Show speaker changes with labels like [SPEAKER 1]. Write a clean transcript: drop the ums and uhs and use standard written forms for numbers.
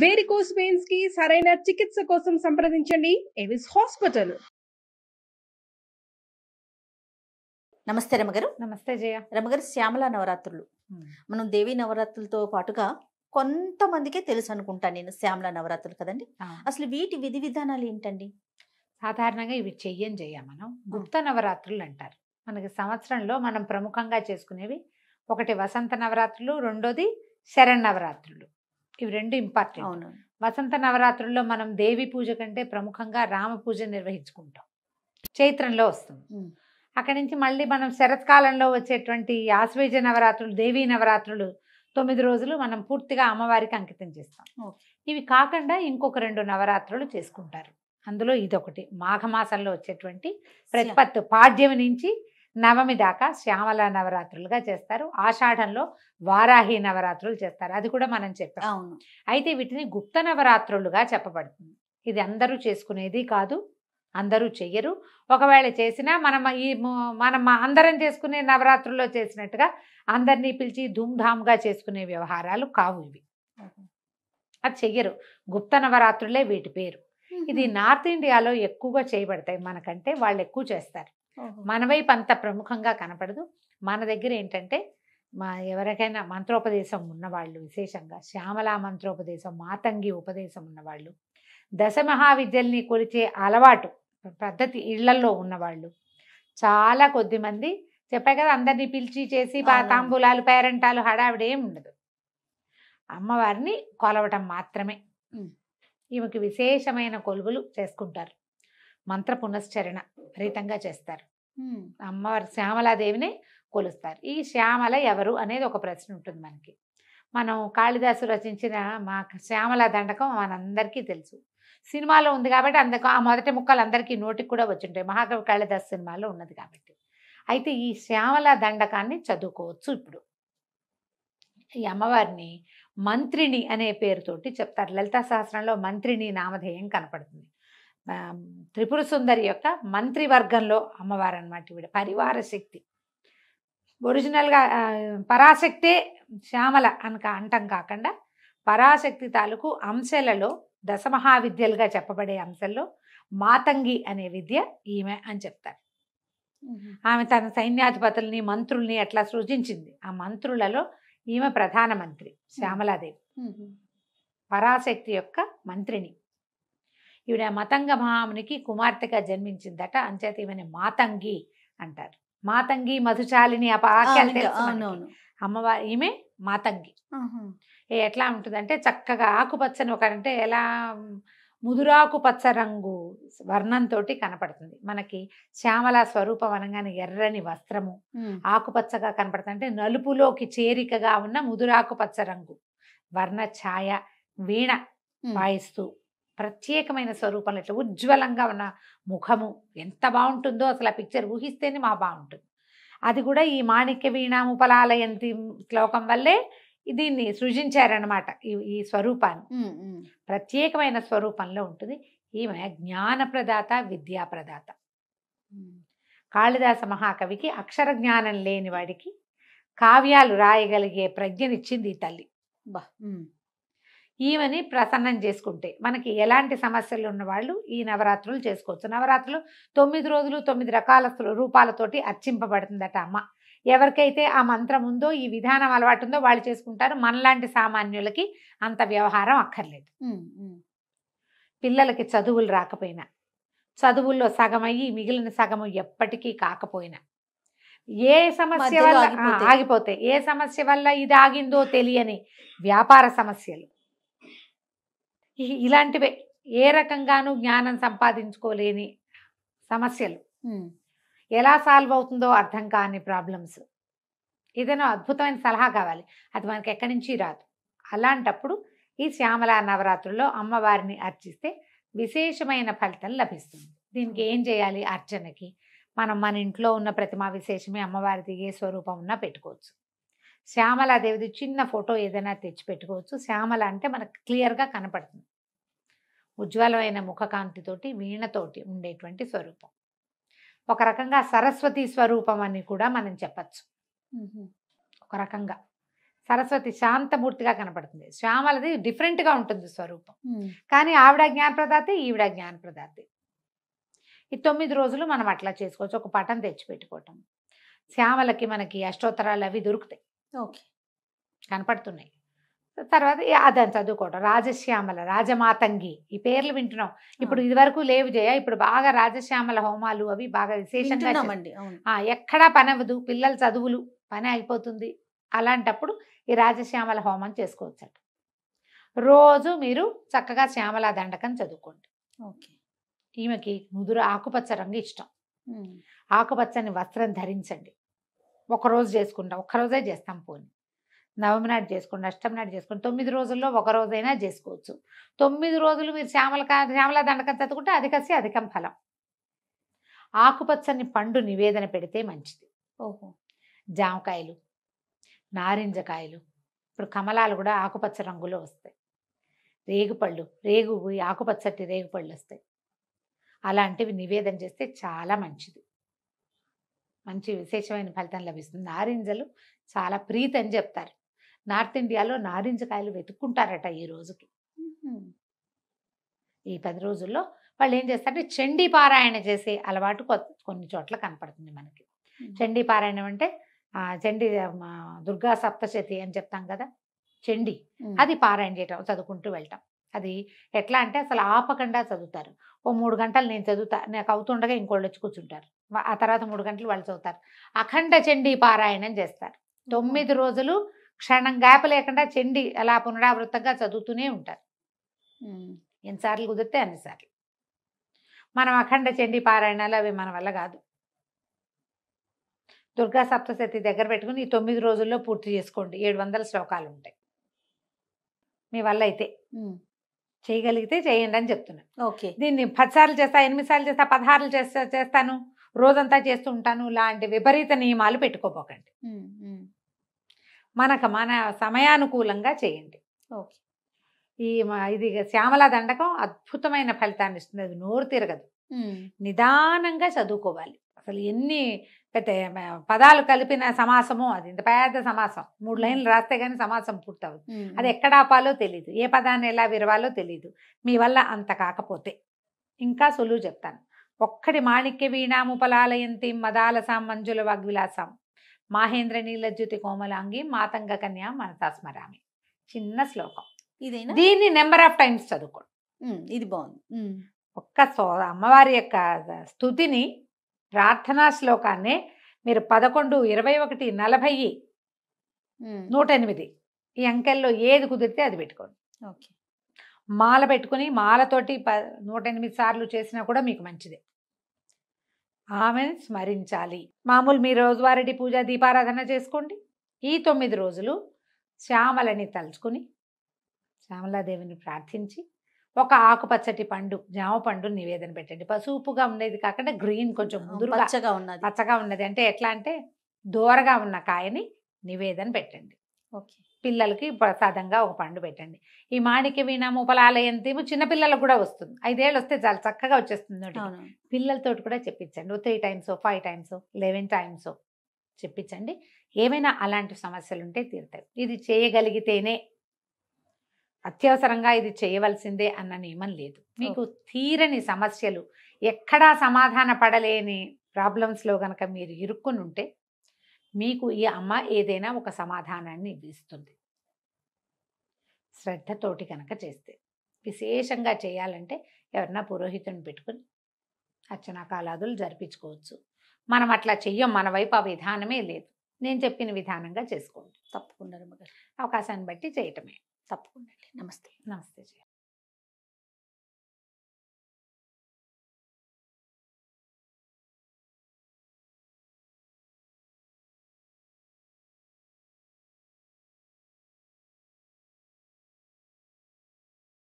[SPEAKER 1] Varicose veins కి సరైన చికిత్స కోసం సంప్రదించండి ఎవిస్ హాస్పిటల్.
[SPEAKER 2] నమస్తే రమగారు.
[SPEAKER 3] నమస్తే జయ.
[SPEAKER 2] రమగారు, శ్యామల నవరాత్రులు మనం దేవీ నవరాత్రులతో పాటుగా కొంతమందికే తెలుసు అనుకుంటా నేను, శ్యామల నవరాత్రులు కదండి. అసలు వీటి విధి విధానాలు ఏంటండి?
[SPEAKER 3] సాధారణంగా ఇవి చెయ్యం మనం గుప్త నవరాత్రులు అంటారు. మనకి సంవత్సరంలో మనం ప్రముఖంగా చేసుకునేవి ఒకటి వసంత నవరాత్రులు, రెండోది శరన్నవరాత్రులు. ఇవి రెండు ఇంపార్టెంట్.
[SPEAKER 2] అవును.
[SPEAKER 3] వసంత నవరాత్రుల్లో మనం దేవి పూజ కంటే ప్రముఖంగా రామ పూజ నిర్వహించుకుంటాం. చైత్రంలో వస్తుంది. అక్కడి నుంచి మళ్ళీ మనం శరత్కాలంలో వచ్చేటువంటి ఆశ్వేజ నవరాత్రులు, దేవీ నవరాత్రులు 9 రోజులు మనం పూర్తిగా అమ్మవారికి అంకితం చేస్తాం. ఇవి కాకుండా ఇంకొక 2 నవరాత్రులు చేసుకుంటారు. అందులో ఇదొకటి మాఘమాసంలో వచ్చేటువంటి ప్రతిపత్తు పాడ్యమి నుంచి నవమి దాకా శ్యామల నవరాత్రులుగా చేస్తారు. ఆషాఢంలో వారాహి నవరాత్రులు చేస్తారు. అది కూడా మనం చెప్పాం.
[SPEAKER 2] అవును.
[SPEAKER 3] అయితే వీటిని గుప్త నవరాత్రులుగా చెప్పబడుతుంది. ఇది అందరూ చేసుకునేది కాదు, అందరూ చెయ్యరు. ఒకవేళ చేసినా మనం అందరం చేసుకునే నవరాత్రుల్లో చేసినట్టుగా అందరినీ పిలిచి ధూమ్ధామ్గా చేసుకునే వ్యవహారాలు కావు ఇవి. అది చెయ్యరు. గుప్త నవరాత్రులే వీటి పేరు. ఇది నార్త్ ఇండియాలో ఎక్కువగా చేయబడతాయి. మనకంటే వాళ్ళు ఎక్కువ చేస్తారు. మన వైపు అంత ప్రముఖంగా కనపడదు. మన దగ్గర ఏంటంటే ఎవరికైనా మంత్రోపదేశం ఉన్నవాళ్ళు, విశేషంగా శ్యామలా మంత్రోపదేశం, మాతంగి ఉపదేశం ఉన్నవాళ్ళు, దశమహావిద్యల్ని కొలిచే అలవాటు పద్ధతి ఇళ్లల్లో ఉన్నవాళ్ళు చాలా కొద్దిమంది. చెప్పాయి కదా, అందరినీ పిలిచి చేసి తాంబూలాలు, పేరెంటాలు, హడావిడేం ఉండదు. అమ్మవారిని కొలవటం మాత్రమే. ఈమెకి విశేషమైన కొలువులు చేసుకుంటారు. మంత్ర పునశ్చరణ విపరీతంగా చేస్తారు. అమ్మవారి శ్యామలాదేవిని కొలుస్తారు. ఈ శ్యామల ఎవరు అనేది ఒక ప్రశ్న ఉంటుంది మనకి. మనం కాళిదాసు రచించిన మా శ్యామల దండకం మనందరికీ తెలుసు. సినిమాలో ఉంది కాబట్టి ఆ మొదటి ముక్కలు అందరికీ నోటికి కూడా వచ్చుంటాయి. మహాకవి కాళిదాసు సినిమాలో ఉన్నది కాబట్టి. అయితే ఈ శ్యామల దండకాన్ని చదువుకోవచ్చు. ఇప్పుడు ఈ అమ్మవారిని మంత్రిని అనే పేరుతోటి చెప్తారు. లలితా సహస్రంలో మంత్రిని నామధేయం కనపడుతుంది. త్రిపుర సుందరి యొక్క మంత్రివర్గంలో అమ్మవారు అన్నమాట. ఈవిడ పరివార శక్తి. ఒరిజినల్గా పరాశక్తే శ్యామల అంటం కాకుండా పరాశక్తి తాలూకు అంశాలలో దశమహావిద్యలుగా చెప్పబడే అంశంలో మాతంగి అనే విద్య ఈమె అని చెప్తారు. ఆమె తన సైన్యాధిపతుల్ని, మంత్రుల్ని అట్లా సృజించింది. ఆ మంత్రులలో ఈమె ప్రధానమంత్రి శ్యామలాదేవి. పరాశక్తి యొక్క మంత్రిని. ఈవిడ మతంగ మహామునికి కుమార్తెగా జన్మించిందట. అంచేత ఈమెని మాతంగి అంటారు. మాతంగి మధుచాలిని అమ్మవారి ఈమె మాతంగి. ఎట్లా ఉంటుందంటే చక్కగా ఆకుపచ్చని అంటే ఎలా ముదురాకు పచ్చ రంగు వర్ణంతో కనపడుతుంది మనకి. శ్యామల స్వరూపం అనగానే ఎర్రని వస్త్రము ఆకుపచ్చగా కనపడుతుంది. అంటే నలుపులోకి చేరికగా ఉన్న ముదురాకు పచ్చ రంగు వర్ణ ఛాయ, వీణ వాయిస్తూ ప్రత్యేకమైన స్వరూపంలో ఇట్లా ఉజ్వలంగా ఉన్న ముఖము ఎంత బాగుంటుందో అసలు ఆ పిక్చర్ ఊహిస్తేనే బాగుంటుంది. అది కూడా ఈ మాణిక్య వీణాముపలాలయంతి శ్లోకం వల్లే దీన్ని సృజించారనమాట. ఈ స్వరూపాన్ని ప్రత్యేకమైన స్వరూపంలో ఉంటుంది. ఈమె జ్ఞానప్రదాత, విద్యాప్రదాత. కాళిదాస మహాకవికి అక్షర జ్ఞానం లేని వాడికి కావ్యాలు రాయగలిగే ప్రజ్ఞనిచ్చింది ఈ తల్లి. ఈమెని ప్రసన్నం చేసుకుంటే మనకి ఎలాంటి సమస్యలు ఉన్నవాళ్ళు ఈ నవరాత్రులు చేసుకోవచ్చు. నవరాత్రులు 9 రోజులు 9 రకాల రూపాలతోటి అర్చింపబడుతుందట అమ్మ. ఎవరికైతే ఆ మంత్రం ఉందో, ఈ విధానం అలవాటు ఉందో వాళ్ళు చేసుకుంటారు. మనలాంటి సామాన్యులకి అంత వ్యవహారం అక్కర్లేదు. పిల్లలకి చదువులు రాకపోయినా, చదువుల్లో సగమయ్యి మిగిలిన సగము ఎప్పటికీ కాకపోయినా, ఏ సమస్య వల్ల ఆగిపోతే, ఏ సమస్య వల్ల ఇది ఆగిందో తెలియని వ్యాపార సమస్యలు, ఇలాంటివే ఏ రకంగానూ జ్ఞానం సంపాదించుకోలేని సమస్యలు, ఎలా సాల్వ్ అవుతుందో అర్థం కాని ప్రాబ్లమ్స్, ఏదైనా అద్భుతమైన సలహా కావాలి, అది మనకి ఎక్కడి నుంచి రాదు. అలాంటప్పుడు ఈ శ్యామల నవరాత్రుల్లో అమ్మవారిని అర్చిస్తే విశేషమైన ఫలితం లభిస్తుంది. దీనికి ఏం చేయాలి? అర్చనకి మనం మన ఇంట్లో ఉన్న ప్రతిమా విశేషమే అమ్మవారిది ఏ స్వరూపం ఉన్నా పెట్టుకోవచ్చు. శ్యామలాదేవిది చిన్న ఫోటో ఏదైనా తెచ్చి పెట్టుకోవచ్చు. శ్యామల అంటే మనకు క్లియర్గా కనపడుతుంది. ఉజ్వలమైన ముఖకాంతితోటి, వీణతోటి ఉండేటువంటి స్వరూపం. ఒక రకంగా సరస్వతి స్వరూపం అని కూడా మనం చెప్పచ్చు. ఒక రకంగా సరస్వతి శాంతమూర్తిగా కనపడుతుంది. శ్యామలది డిఫరెంట్గా ఉంటుంది స్వరూపం. కానీ ఆవిడ జ్ఞానప్రదాతే, ఈవిడ ప్రదాతే. ఈ 9 రోజులు మనం అట్లా చేసుకోవచ్చు. ఒక పటం తెచ్చి పెట్టుకోవటం. శ్యామలకి మనకి అష్టోత్తరాలు అవి దొరుకుతాయి,
[SPEAKER 2] ఓకే,
[SPEAKER 3] కనపడుతున్నాయి. తర్వాత అదని చదువుకోవటం. రాజశ్యామల, రాజమాతంగి, ఈ పేర్లు వింటున్నాం. ఇప్పుడు ఇది వరకు లేవు జయ. ఇప్పుడు బాగా రాజశ్యామల హోమాలు అవి బాగా విశేషంగా ఎక్కడా పని అవ్వదు, పిల్లల చదువులు పని అయిపోతుంది. అలాంటప్పుడు ఈ రాజశ్యామల హోమం చేసుకోవచ్చు. రోజు మీరు చక్కగా శ్యామల దండకం చదువుకోండి.
[SPEAKER 2] ఓకే.
[SPEAKER 3] ఈమెకి ముదురు ఆకుపచ్చ రంగు ఇష్టం. ఆకుపచ్చని వస్త్రం ధరించండి. ఒకరోజు చేసుకుంటాం, ఒక్కరోజే చేస్తాం. పోని నవమి నాడు చేసుకోండి, అష్టమి నాడు చేసుకోండి. 9 రోజుల్లో ఒక రోజైనా చేసుకోవచ్చు. 9 రోజులు మీరు శ్యామల దండకం చదువుకుంటే అధికసి అధికం ఫలం. ఆకుపచ్చని పండు నివేదన పెడితే మంచిది.
[SPEAKER 2] ఓహో.
[SPEAKER 3] జామకాయలు, నారింజకాయలు, ఇప్పుడు కమలాలు కూడా ఆకుపచ్చ రంగులో వస్తాయి. రేగుపళ్ళు, ఆకుపచ్చటి రేగుపళ్ళు వస్తాయి. అలాంటివి నివేదన చేస్తే చాలా మంచిది, మంచి విశేషమైన ఫలితం లభిస్తుంది. నారింజలు చాలా ప్రీతి అని చెప్తారు. నార్త్ ఇండియాలో నారింజకాయలు వెతుక్కుంటారట ఈ రోజుకి. ఈ 10 రోజుల్లో వాళ్ళు ఏం చేస్తారంటే చండీ పారాయణ చేసే అలవాటు కొన్ని చోట్ల కనపడుతుంది మనకి. చండీ పారాయణం అంటే చండీ దుర్గా సప్తశతి అని చెప్తాం కదా, చండీ, అది పారాయణ చేయటం, చదువుకుంటూ వెళ్ళటం. అది ఎట్లా అంటే అసలు ఆపకుండా చదువుతారు. ఓ 3 గంటలు నేను చదువుతా, నాకు అవుతుండగా ఇంకోళ్ళు వచ్చి కూర్చుంటారు. ఆ తర్వాత 3 గంటలు వాళ్ళు చదువుతారు. అఖండ చండీ పారాయణం చేస్తారు. 9 రోజులు క్షణం గ్యాప్ లేకుండా చండీ అలా పునరావృతంగా చదువుతూనే ఉంటారు. ఎన్నిసార్లు కుదిరితే అన్నిసార్లు. మనం అఖండ చండీ పారాయణాలు అవి మన వల్ల కాదు. దుర్గా సప్తశతి దగ్గర పెట్టుకుని ఈ 9 రోజుల్లో పూర్తి చేసుకోండి. 700 శ్లోకాలు ఉంటాయి. మీ వల్ల అయితే చేయగలిగితే చేయండి అని చెప్తున్నాను.
[SPEAKER 2] ఓకే.
[SPEAKER 3] దీన్ని 10 సార్లు చేస్తా, 8 సార్లు చేస్తా, 16 చేస్తాను, రోజంతా చేస్తూ ఉంటాను, లాంటి విపరీత నియమాలు పెట్టుకోపోకండి. మన సమయానుకూలంగా చేయండి.
[SPEAKER 2] ఓకే.
[SPEAKER 3] ఇది శ్యామల దండకం అద్భుతమైన ఫలితాన్ని ఇస్తుంది. అది నోరు తిరగదు, నిదానంగా చదువుకోవాలి. అసలు ఎన్ని పెద్ద పదాలు కలిపిన సమాసము, అది ఇంత పెద్ద సమాసం. 3 లైన్లు రాస్తే కానీ సమాసం పూర్తవుతుంది. అది ఎక్కడ ఆపాలో తెలియదు, ఏ పదాన్ని ఎలా విరవాలో తెలియదు. మీ వల్ల అంత కాకపోతే ఇంకా సులువు చెప్తాను. ఒక్కడి మాణిక్య వీణాముపలాలయంతి మదాలసాం మంజుల వాగ్విలాసాం మాహేంద్ర నీలజ్యుతి కోమలాంగి మాతంగ కన్యా మనసా స్మరామి. చిన్న శ్లోకం.
[SPEAKER 2] ఇదేనా?
[SPEAKER 3] దీన్ని నెంబర్ ఆఫ్ టైమ్స్ చదువుకోండి.
[SPEAKER 2] ఇది బాగుంది.
[SPEAKER 3] అమ్మవారి యొక్క స్తుతిని, ప్రార్థనా శ్లోకాన్ని మీరు 11, 21, 40, 108 ఈ అంకెల్లో ఏది కుదిరితే అది పెట్టుకోండి.
[SPEAKER 2] ఓకే.
[SPEAKER 3] మాల పెట్టుకుని మాలతోటి 108 సార్లు చేసినా కూడా మీకు మంచిదే. ఆమెను స్మరించాలి. మామూలు మీ రోజువారీ పూజ దీపారాధన చేసుకోండి. ఈ 9 రోజులు శ్యామలని తలుచుకుని శ్యామలాదేవిని ప్రార్థించి ఒక ఆకుపచ్చటి పండు, జామ పండు నివేదన పెట్టండి. పసుపుగా ఉండేది కాకుండా గ్రీన్, కొంచెం ముదురుగా పచ్చగా ఉన్నది. అంటే ఎట్లా అంటే దూరగా ఉన్న కాయని నివేదన పెట్టండి.
[SPEAKER 2] ఓకే.
[SPEAKER 3] పిల్లలకి ప్రసాదంగా ఒక పండు పెట్టండి. ఈ మాణిక్య వీణాముపలాలయంతేమో చిన్నపిల్లలకు కూడా వస్తుంది. 5 ఏళ్ళు వస్తే చాలా చక్కగా వచ్చేస్తుంది. పిల్లలతో కూడా చెప్పించండి. 3 టైమ్స్ 5 టైమ్స్ 11 టైమ్స్ చెప్పించండి. ఏమైనా అలాంటి సమస్యలు ఉంటే తీరుతాయి. ఇది చేయగలిగితేనే, అత్యవసరంగా ఇది చేయవలసిందే అన్న నియమం లేదు. మీకు తీరని సమస్యలు, ఎక్కడా సమాధాన పడలేని ప్రాబ్లమ్స్లో కనుక మీరు ఇరుక్కుని ఉంటే మీకు ఈ అమ్మ ఏదైనా ఒక సమాధానాన్ని ఇస్తుంది, శ్రద్ధతోటి కనుక చేస్తే. విశేషంగా చేయాలంటే ఎవరన్నా పురోహితుని పెట్టుకుని అర్చనా కాలాదులు జరిపించుకోవచ్చు. మనం అట్లా చెయ్యం, మన వైపు ఆ విధానమే లేదు. నేను చెప్పిన విధానంగా చేసుకోండి.
[SPEAKER 2] తప్పకుండా
[SPEAKER 3] అవకాశాన్ని బట్టి చేయటమే.
[SPEAKER 2] తప్పకుండా. నమస్తే.
[SPEAKER 3] నమస్తే.